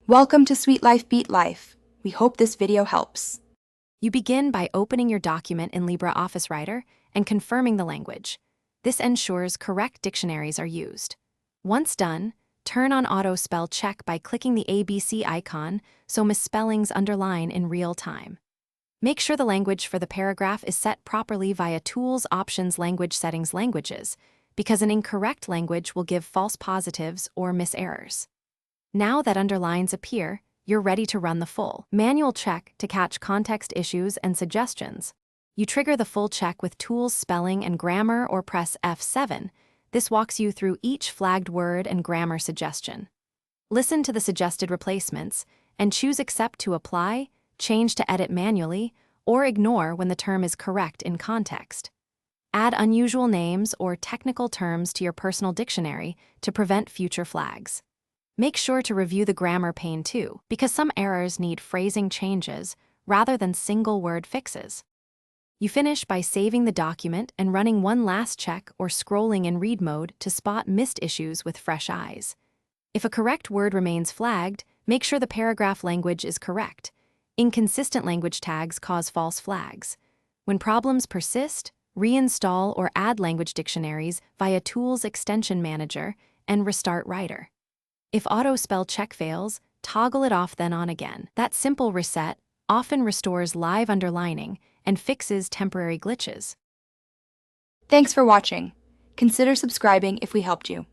Welcome to Sweet Life Beat Life. We hope this video helps. You begin by opening your document in LibreOffice Writer and confirming the language. This ensures correct dictionaries are used. Once done, turn on Auto Spell Check by clicking the ABC icon so misspellings underline in real time. Make sure the language for the paragraph is set properly via Tools, Options, Language Settings, Languages, because an incorrect language will give false positives or miss errors. Now that underlines appear, you're ready to run the full manual check to catch context issues and suggestions. You trigger the full check with Tools, Spelling, and Grammar or press F7. This walks you through each flagged word and grammar suggestion. Listen to the suggested replacements and choose Accept to apply, change to edit manually, or ignore when the term is correct in context. Add unusual names or technical terms to your personal dictionary to prevent future flags. Make sure to review the grammar pane too, because some errors need phrasing changes rather than single-word fixes. You finish by saving the document and running one last check or scrolling in read mode to spot missed issues with fresh eyes. If a correct word remains flagged, make sure the paragraph language is correct. Inconsistent language tags cause false flags. When problems persist, reinstall or add language dictionaries via Tools Extension Manager and restart Writer. If auto spell check fails, toggle it off then on again. That simple reset often restores live underlining and fixes temporary glitches. Thanks for watching. Consider subscribing if we helped you.